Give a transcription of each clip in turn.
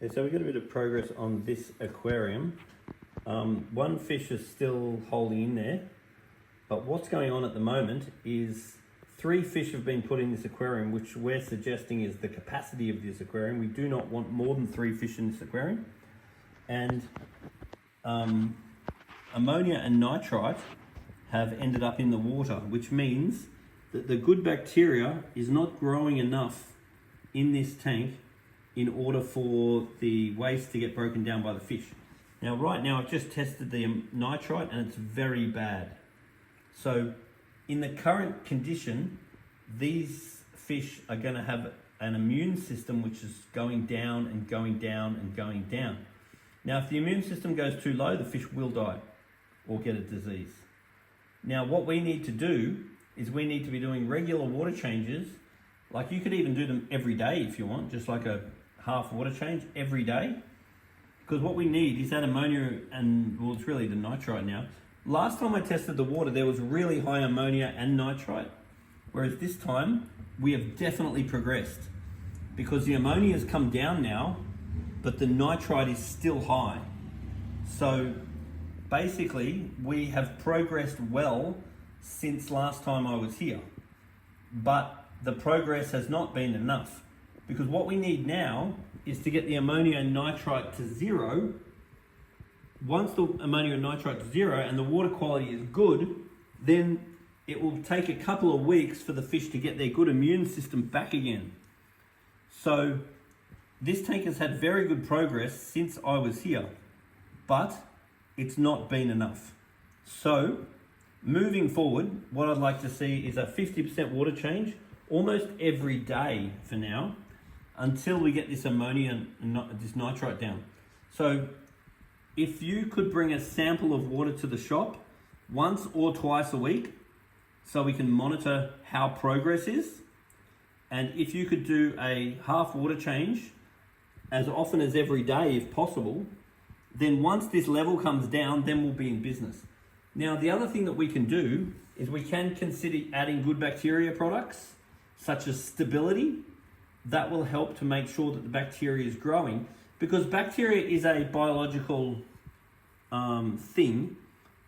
Okay, so we've got a bit of progress on this aquarium. One fish is still holding in there, but what's going on at the moment is 3 fish have been put in this aquarium, which we're suggesting is the capacity of this aquarium. We do not want more than 3 fish in this aquarium. And ammonia and nitrite have ended up in the water, which means that the good bacteria is not growing enough in this tank in order for the waste to get broken down by the fish. Now, right now, I've just tested the nitrite and it's very bad. So in the current condition, these fish are going to have an immune system which is going down and going down and going down. Now, if the immune system goes too low, the fish will die or get a disease. Now, what we need to do is we need to be doing regular water changes. Like, you could even do them every day if you want, just like a half water change every day. Because what we need is that ammonia and, well, it's really the nitrite now. Last time I tested the water, there was really high ammonia and nitrite. Whereas this time, we have definitely progressed. Because the ammonia has come down now, but the nitrite is still high. So basically, we have progressed well since last time I was here. But the progress has not been enough. Because what we need now is to get the ammonia and nitrite to 0. Once the ammonia and nitrite is 0 and the water quality is good, then it will take a couple of weeks for the fish to get their good immune system back again. So this tank has had very good progress since I was here, but it's not been enough. So moving forward, what I'd like to see is a 50% water change almost every day for now, until we get this ammonia and this nitrite down. So if you could bring a sample of water to the shop once or twice a week, so we can monitor how progress is, and if you could do a half water change as often as every day if possible, then once this level comes down, then we'll be in business. Now, the other thing that we can do is we can consider adding good bacteria products, such as stability. That will help to make sure that the bacteria is growing, because bacteria is a biological thing,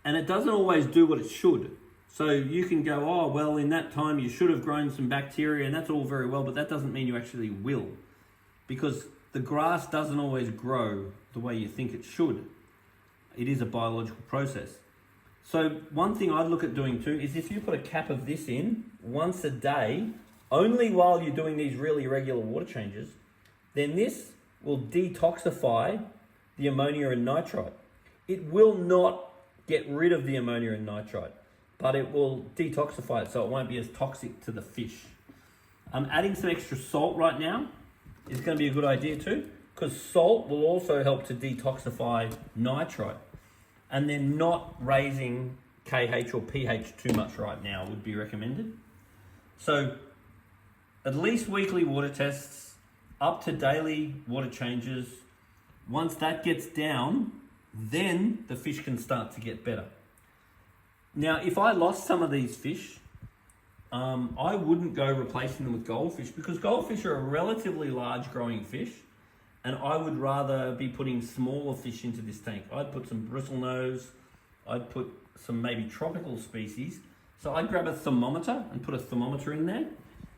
and it doesn't always do what it should. So you can go, oh, well, in that time you should have grown some bacteria, and that's all very well, but that doesn't mean you actually will, because the grass doesn't always grow the way you think it should. It is a biological process. So one thing I'd look at doing too is if you put a cap of this in once a day, only while you're doing these really regular water changes, then this will detoxify the ammonia and nitrite. It will not get rid of the ammonia and nitrite, but it will detoxify it so it won't be as toxic to the fish. Adding some extra salt right now is going to be a good idea too, because salt will also help to detoxify nitrite. And then not raising KH or pH too much right now would be recommended. So at least weekly water tests, up to daily water changes. Once that gets down, then the fish can start to get better. Now, if I lost some of these fish, I wouldn't go replacing them with goldfish, because goldfish are a relatively large growing fish, and I would rather be putting smaller fish into this tank. I'd put some bristlenose, I'd put some maybe tropical species. So I'd grab a thermometer and put a thermometer in there.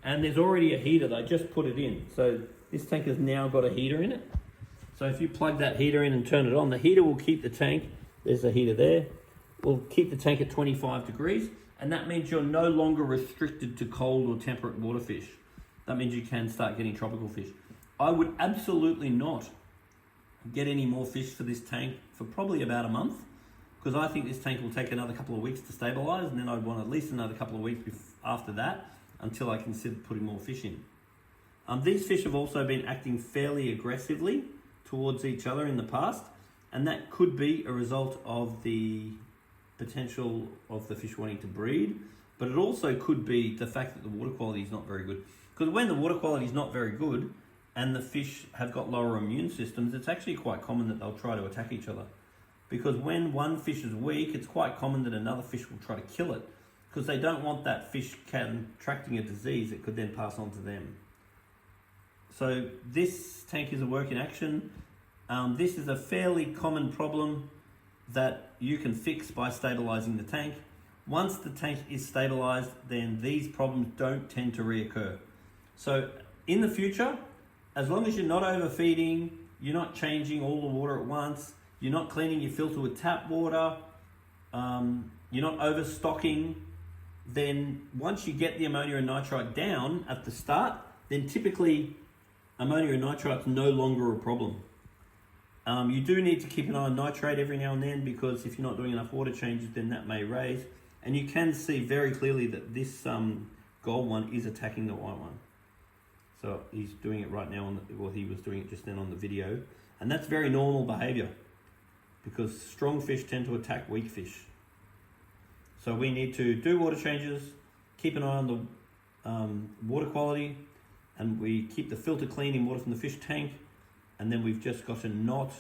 And there's already a heater that I just put it in. So this tank has now got a heater in it. So if you plug that heater in and turn it on, the heater will keep the tank, there's a heater there, will keep the tank at 25 degrees. And that means you're no longer restricted to cold or temperate water fish. That means you can start getting tropical fish. I would absolutely not get any more fish for this tank for probably about a month, because I think this tank will take another couple of weeks to stabilize, and then I'd want at least another couple of weeks after that until I consider putting more fish in. These fish have also been acting fairly aggressively towards each other in the past, and that could be a result of the potential of the fish wanting to breed, but it also could be the fact that the water quality is not very good. Because when the water quality is not very good and the fish have got lower immune systems, it's actually quite common that they'll try to attack each other. Because when one fish is weak, it's quite common that another fish will try to kill it, because they don't want that fish contracting a disease that could then pass on to them. So this tank is a work in action. This is a fairly common problem that you can fix by stabilizing the tank. Once the tank is stabilized, then these problems don't tend to reoccur. So in the future, as long as you're not overfeeding, you're not changing all the water at once, you're not cleaning your filter with tap water, you're not overstocking, then once you get the ammonia and nitrite down at the start, then typically ammonia and nitrite's no longer a problem. You do need to keep an eye on nitrate every now and then, because if you're not doing enough water changes, then that may raise. And you can see very clearly that this gold one is attacking the white one. So he's doing it right now, he was doing it just then on the video. And that's very normal behavior, because strong fish tend to attack weak fish. So we need to do water changes, keep an eye on the water quality, and we keep the filter clean in water from the fish tank. And then we've just got to not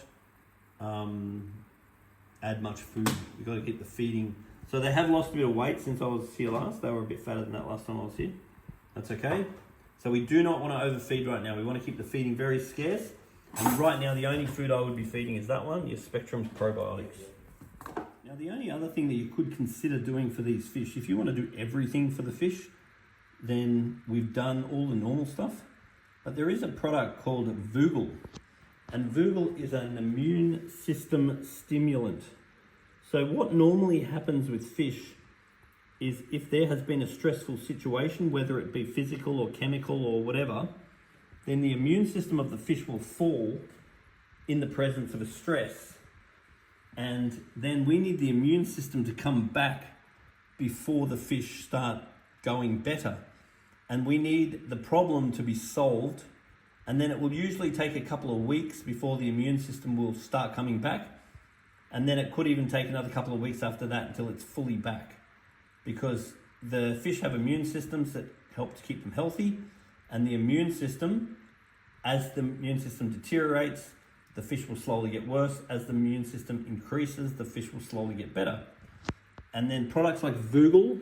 add much food. We've got to keep the feeding. So they have lost a bit of weight since I was here last. They were a bit fatter than that last time I was here. That's okay. So we do not want to overfeed right now. We want to keep the feeding very scarce. And right now, the only food I would be feeding is that one, your Spectrum's probiotics. Now, the only other thing that you could consider doing for these fish, if you want to do everything for the fish, then we've done all the normal stuff. But there is a product called Voogle. And Voogle is an immune system stimulant. So what normally happens with fish is if there has been a stressful situation, whether it be physical or chemical or whatever, then the immune system of the fish will fall in the presence of a stress. And then we need the immune system to come back before the fish start going better. And we need the problem to be solved. And then it will usually take a couple of weeks before the immune system will start coming back. And then it could even take another couple of weeks after that until it's fully back. Because the fish have immune systems that help to keep them healthy. And the immune system, as the immune system deteriorates, the fish will slowly get worse. As the immune system increases, the fish will slowly get better. And then products like Voogle,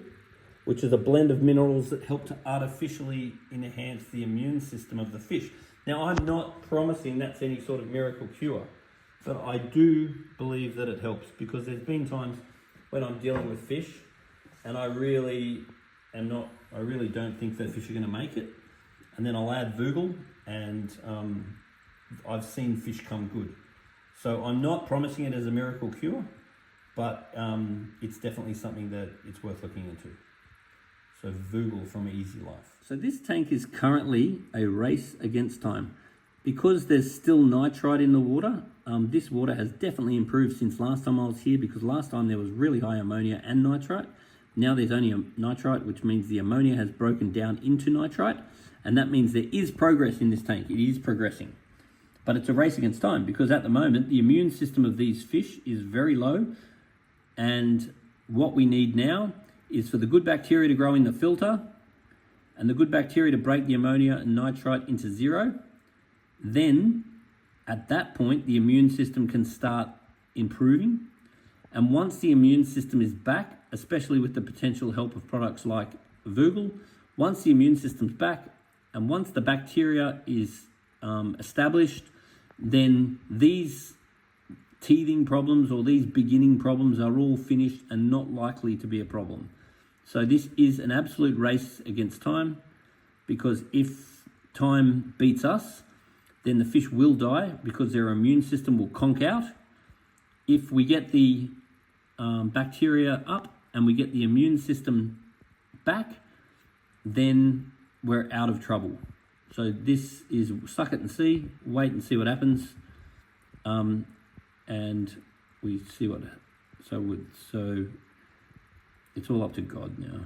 which is a blend of minerals that help to artificially enhance the immune system of the fish. Now, I'm not promising that's any sort of miracle cure, but I do believe that it helps, because there's been times when I'm dealing with fish and I really don't think that fish are going to make it. And then I'll add Voogle, and I've seen fish come good. So I'm not promising it as a miracle cure, but it's definitely something that it's worth looking into. So Voogle from Easy Life. So this tank is currently a race against time. Because there's still nitrite in the water, this water has definitely improved since last time I was here, because last time there was really high ammonia and nitrite. Now there's only nitrite, which means the ammonia has broken down into nitrite, and that means there is progress in this tank. It is progressing. But it's a race against time, because at the moment the immune system of these fish is very low, and what we need now is for the good bacteria to grow in the filter and the good bacteria to break the ammonia and nitrite into zero. Then at that point, the immune system can start improving. And once the immune system is back, especially with the potential help of products like Voogle, once the immune system's back and once the bacteria is established, then these teething problems or these beginning problems are all finished and not likely to be a problem. So this is an absolute race against time, because if time beats us, then the fish will die because their immune system will conk out. If we get the bacteria up and we get the immune system back, then we're out of trouble. So this is suck it and see, wait and see what happens, and we see what. So it's all up to God now.